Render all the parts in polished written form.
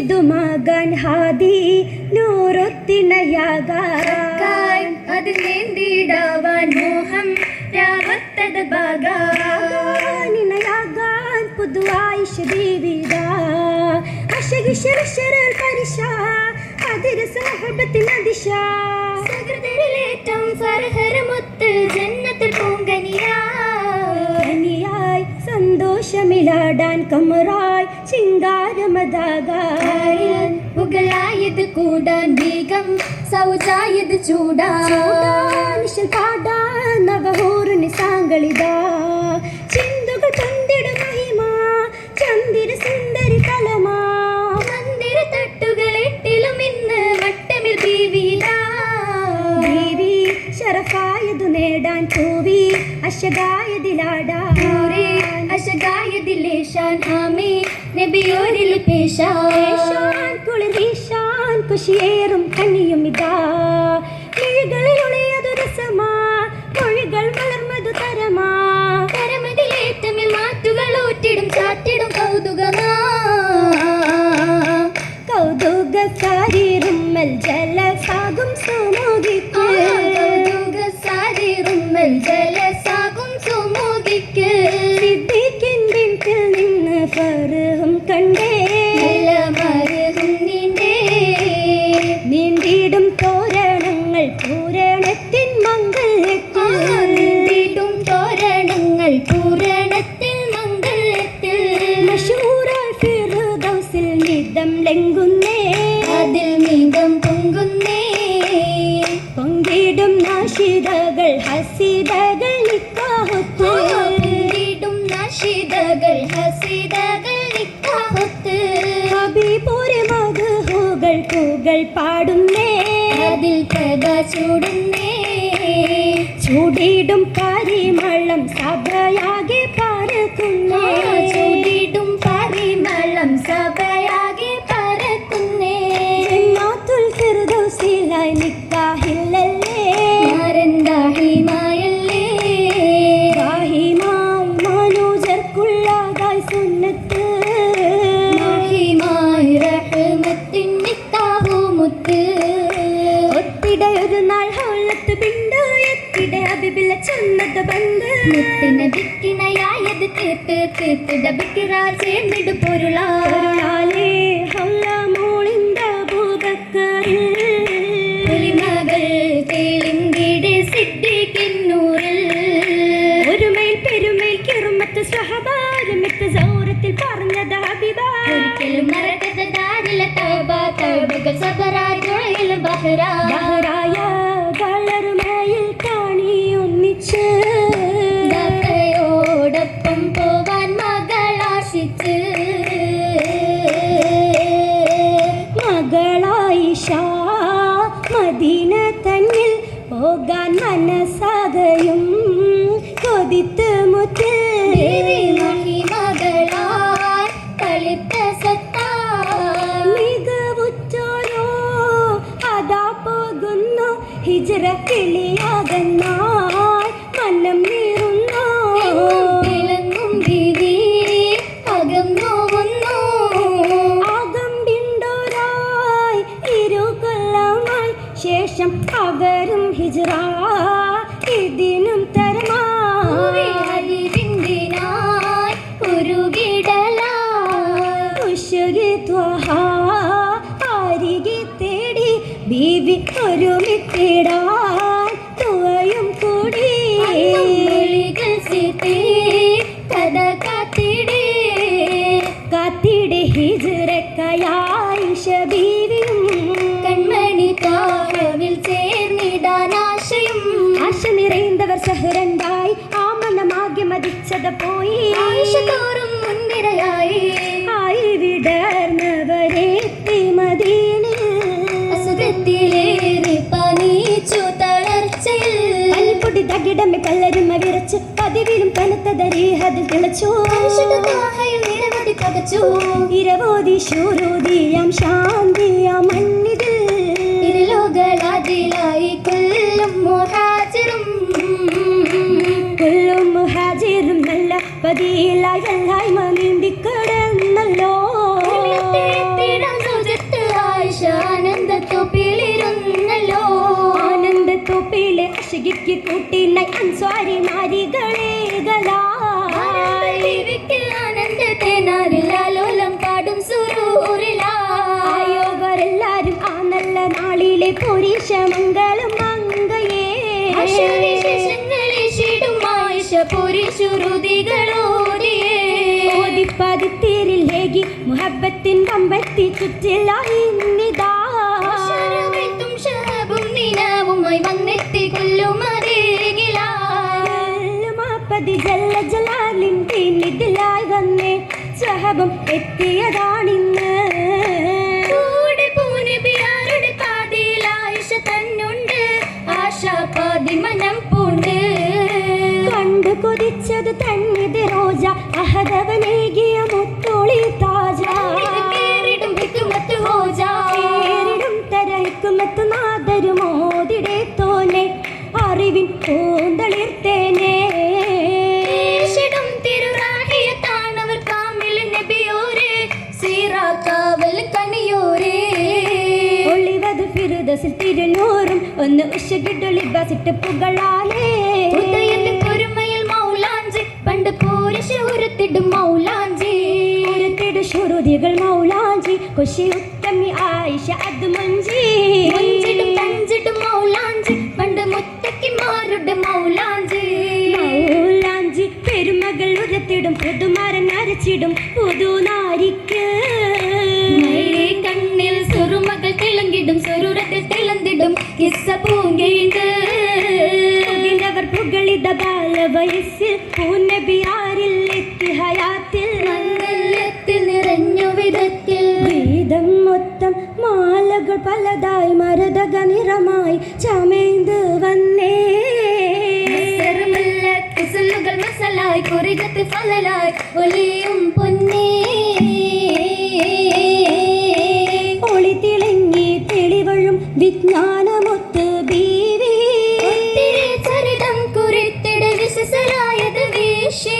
മകൻ ഹാദി നൂറൊത്തിണയാകാൻ അതിൽ നീന്തിടാവാൻ മോഹം രാവത്തത് ബാഗാനിണയാകാൻ പുതുവായിഷ ദേവിത അശകിശരൽ പരിശ അതിര സഹബത്തിന ദിശ സകൃതരിലേറ്റം ഫർഹരമൊത്ത് ജന്നത്തിൽ പൂങ്കനിയായി സന്തോഷമിലാടാൻ കമറായി ചിങ്കാരമതാകാൻ പുകളായത് കൂടാൻ വേഗം സൗജായത് ചൂടാൻ പാടാൻ നവഹൂറു നിസാങ്കളിതാ ചിന്തുകൾ തന്തിട മഹിമ ചന്ദിര സുന്ദരി കലമാ മന്ദിര തട്ടുകളെട്ടിലും ഇന്ന് വട്ടമിൽ ബീവി ശറഫായതു നേടാൻ പൂവി അശകായതിലാടാൻ അശകായതിലേശാൻ ഹാമി നബിയോരിൽ പേശാൻ കുളിർ വീശാൻ കുശിയേറും കണ്ണിയും ഇതാ മിഴികളിൽ ഉളിയതു രസമാ മൊഴികൾ വളർന്നതു തരമാ പരമതിലേറ്റമിൽ മാറ്റുകൾ ഊറ്റിടും ചാറ്റിടും കൗതുകമാ കൗതുകക്കാരിറുമ്മൽ ജലസാകും സുമുഖിക്ക് കൗതുകസാരിറുമ്മൽ ജലസാകും സുമുഖിക്ക് സിദ്ദീഖിൻ ബിൻതിൽ നിന്ന് ഫർഹും കണ്ടേ നല്ല മരുഹും നീണ്ടേ നീണ്ടിടും തോരണങ്ങൾ പൂരണത്തിൻ മംഗല്യത്തിൽ നീണ്ടിടും തോരണങ്ങൾ പൂരണത്തിൽ മംഗല്യത്തിൽ മശൂറാൽ ഫിർദൗസിൽ നിദം ലംഘുന്നേ അതിൽ നീന്തം പൊങ്കുന്നേ പൊങ്കിടും നാശിതകൾ ഹസിതകൾ നിക്കാഹത്ത് പൊങ്കിടും നാശിതകൾ ഹസിതകൾ നിക്കാഹത്ത് ഹബീബുരെ മദ്ഹുകൾ പൂകൾ പാടുന്നേ അതിൽ പ്രഭ ചൂടുന്നേ ചൂടിടും പരിമളം സഭയാകെ പാർക്കുന്നേ ചൂടിടും പരിമളം സഭയാകെ പരക്കുന്നേ ജന്നാത്തുൽ ഫിർദൗസിലായി നിക്കാഹില്ലല്ലേ മാരന്താഹിമായല്ലേ ദാഹിമായി മനോജർക്കുള്ളതായി സുന്നത്ത് മാഹിമായി റഹ്മത്തിൻ നിക്കാഹുമുത്ത് ഒത്തിടയൊരു നാൾ ഹൗലത്ത് പിണ്ട് എത്തിട അബിബില ചെന്നത് ബന്ദ് മുത്തിനബിക്കിണയായത് തീർത്ത് തീർത്തിട ബിക്കിറാ ചേർന്നിട് പൊരുളാലേ ഹൗല മോളിന്ത അബൂബക്കറിൽ പൊലിമകൾ തേളിന്തിടെ സിദ്ദീഖിന്നൂറിൽ ഒരുമയിൽ പെരുമയിൽ കിറുമത്ത് സ്വഹബാരമിത്ത് സൗരത്തിൽ പറഞ്ഞത് ഹബീബ ഒരിക്കലും മറക്കത്ത ദാരില തൗബ തൗബകൾ സബറാജോയിൽ ബഹ്റാ ബഹറായ വളർമയിൽ കാണി ഒന്നിച്ച് ദാക്കയോടൊപ്പം പോവാൻ മകളാശിച്ച് മകളായിഷ മദീന തന്നിൽ പോകാൻ മനസ്സാകയും കൊതിത്ത് മുത്ത് ദേവി മഹിമകളാൽ കളിത്ത സത്താ മികവുറ്റോരോ അതാ പോകുന്നു ഹിജ്റ കിളിയാകന്നായി മനം നീറുന്നു തിളങ്ങും ബീവി അകം നോവുന്നു ആകമ്പിണ്ടോരായി ഇരുകൊല്ലമായി ശേഷം അവരും ഹിജ്റ ഇതിനും തരമായി അറിവിന്തിനായി ഉരുകിടലായി ഉശുരി ത്വഹ അരികെ തേടി ബീവി ഒരുമിത്തിടാൻ തുവയും കൂടി മൊഴികൾ സിത്തി കഥ കാത്തിടേ കാത്തിടെ ഹിജ്റക്കയായിഷ ബീവിയും കൺമണി താരവിൽ ചേർന്നിടാൻ ആശയും ആശ നിറയുന്നവർ സഹരണ്ടായി ആ മനമാകെ മതിച്ചത് പോയി ആയിഷ തോറും മുൻനിരയായി ആയി വിടർന്നവരെത്തി മദീനയിൽ അസുഖത്തിലേറി പനിച്ചു തളർച്ചയിൽ അൽപ്പൊടി തകിടമെ കല്ലരുമ വിറച്ച് പതിവിലും കനത്തതരീഹതിൽ തിളച്ചു ആയിഷയുടെ നിരവധി പകച്ചു ഇരവോതി ശൂരോദിയാം ശാന്തിയാം മണ്ണിതിൽ ഇരുലോകളാതിലായി കൊല്ലും മുഹാജിറും കൊല്ലും മുഹാജിറും നല്ല പതിയിലായി എല്ലായ്മ നീന്തിക്കിടന്നല്ലോ അഷികിക്ക് കൂട്ടിനായി അൻസ്വാരി നാരികളേകലായിക്ക് ആനന്ദത്തേനാരിലാലോലം പാടും സുരൂരിലായോവരെല്ലാരും ആ നല്ല നാളിലെ പുരീശമംഗലം മങ്കയേ ഓതിപ്പതിത്തേരിൽ ഹേകി മുഹബത്തിൻ കമ്പത്തി ചുറ്റിലായി നിന്നിതാ വന്നെത്തി കൊല്ലുമാപ്പതി ജല്ല ജലാലിൻ പിന്നിതിലായി വന്നേ സഹബം എത്തിയതാണിന്ന് കൂടെ പൂനബിയാരുടെ പാതിയിൽ ആയിഷ തന്നുണ്ട് ആശാപാതി മനം പൂണ്ട് കണ്ടു കൊതിച്ചത് തന്നിത് റോജ അഹദവനേകിയ മുത്തോളി താജ കേറിടും ഹിക്മത്ത് ഹോജ കേറിടും തരഹിക്കുമത്ത് നാദരുമോതിടെ തോനെ അറിവിൻ പൂന്തളിർത്തേനെ തിരുറാഹിയത്താണവർ കാമിൽ നബിയോരേ സീറാക്കാവൽ കണിയോരേ ഒളിവത് ഫിറുദസിൽ തിരുനൂറും ഒന്ന് ഉഷകിട്ടൊളിബസിട്ട് പുകളാലേ ഉദയന്റെ പൊരുമയിൽ മൗലാഞ്ചി പണ്ട് പോരിശ ഉരത്തിടും മൗലാഞ്ചി ഉരത്തിടു ശുരുതികൾ മൗലാഞ്ചി കുശി ഉത്തമി ആയിഷ അത് മഞ്ചി മഞ്ചിടും തഞ്ചിടും മൗലാഞ്ചി പണ്ട് മുത്തക്കിമാരുടെ മൗലാഞ്ചി മൗലാഞ്ചി പെരുമകൾ ഉരത്തിടും പുതുമരൻ അരച്ചിടും പുതുനാരിക്ക് കണ്ണിൽ സുറുമകൾ തിളങ്ങിടും സ്വരൂരത്തിൽ തിളന്തിടും കിസ്സ പൂങ്കയുണ്ട് പുകിലവർ പുകളിത ബാലവയസ്സിൽ പൂനബിയാരിൽ എത്തി ഹയാത്തിൽ മംഗല്യത്തിൽ നിറഞ്ഞു വിധത്തിൽ ഗീതം മൊത്തം മാലകൾ പലതായി മരതക നിറമായി ചമേന്ത് വന്നേ കുസലുകൾ മസലായി കുറികത്ത് ഫലലായി ഒലിയും പൊന്നേ ഒളി തിളങ്ങി തെളിവഴും വിജ്ഞാനമൊത്ത് ബീവി ചരിതം കുറിത്തിട വിശസലായത് വീശി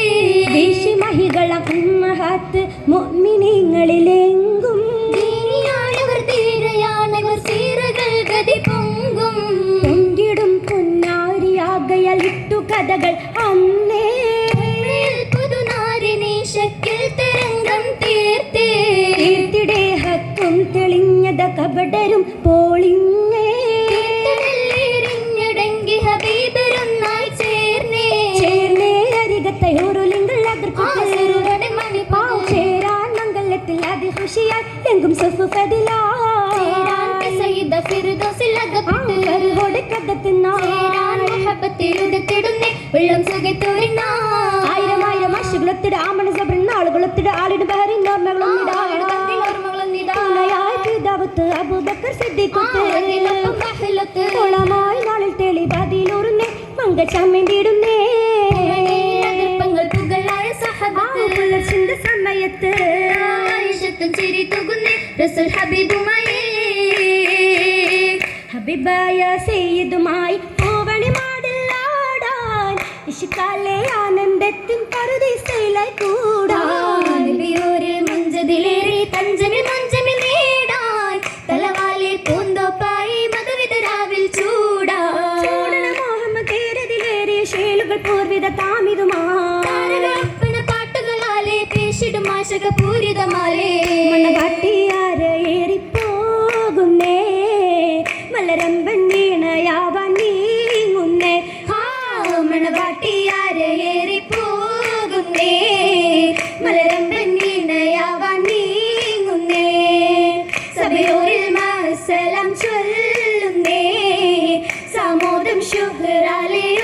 വീശി മഹികളം ഉമ്മഹാത്ത് മുഅ്മിനീങ്ങളിലെങ്കും ദീനിയായവർ ധീരയാണവർ സീറകൾ ഗതി പൊങ്കും പൊങ്കിടും പൊന്നാരിയാകയാൽ ഇട്ടു കഥകൾ അന്നേ പുതുനാരിനീശക്കിൽ തരംഗം തീർത്തേ തീർത്തിടെ ഹക്കും തെളിഞ്ഞത കപടരും പോളിങ്ങേ ിഞ്ഞടങ്കി ഹബീബരൊന്നായി ചേർന്നേ ചേർന്നേ അരികത്തയോരുലിങ്കൾ ആസുരുടെ മണിപ്പാ ചേരാൻ മംഗലത്തിൽ അതിഹുഷിയാൽ എങ്കും സുഫുഫതിലാ സയ്യിദ ഫിർദൗസിൽ അകപ്പെട്ട് ചേരാൻ മുഹബ്ബത്തിലുദത്തിടുന്നേ വെള്ളം സുഖത്തോരിനാ ആയിരം ആയിരം വർഷങ്ങളൊത്തിട് ആമണ സബ്രൻ നാളുകളൊത്തിട് ആളിന് ബഹറിൻ ഓർമ്മകളുണ്ട് അബൂബക്കർ സിദ്ദീഖുത്ത് കുളമായി നാളിൽ തെളി പതിലൂറുന്നേ മങ്കച്ചമ്മേണ്ടിടുന്നേ പുകളായ സഹബത്ത് സമയത്ത് ആയിഷത്തും ചിരി തുകുന്നേ റസൂൽ ഹബീബുമായി ഹബീബായ സയ്യിദുമായി പൂവണി മാടില്ലാടാൻ ഇഷ്കാലെ ആനന്ദത്തിൻ പറുദീസയിലായി കൂടാൻ നബിയോരിൽ മഞ്ചതിലേറി തഞ്ചമിൽ മഞ്ചമിൽ നേടാൻ തലവാലിൽ പൂന്തോപ്പായി മധുവിതരാവിൽ ചൂടാൻ മുഹമ്മദേരതിലേറിയ ശേലുകൾ പൂർവിത താമിതുമാ പാട്ടുകളാലെ പേശിടും ആശകപൂരിതമാലേ മണ്ണകാട്ടിയാരേറിപ്പോകുന്നേ മലരമ്പൻ വീണയാവാൻ നീങ്ങുന്നേ മണവാട്ടിയാരേറിപ്പോകുന്നേ മലരമ്പൻ വീണയാവാൻ നീങ്ങുന്നേ സഭയോരിൽ മസലം ചൊല്ലുന്നേ സാമോദം ശുഹ്റാലയോതുന്നേ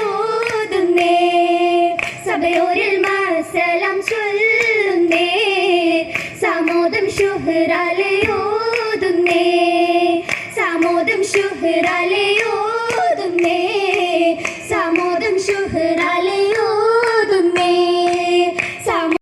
സഭയോരിൽ മസലം ചൊല്ലുന്നേ സാമോദം ശുഹ്റാലയോതുന്നേ സാമോദം ശുഹ്റാലയോ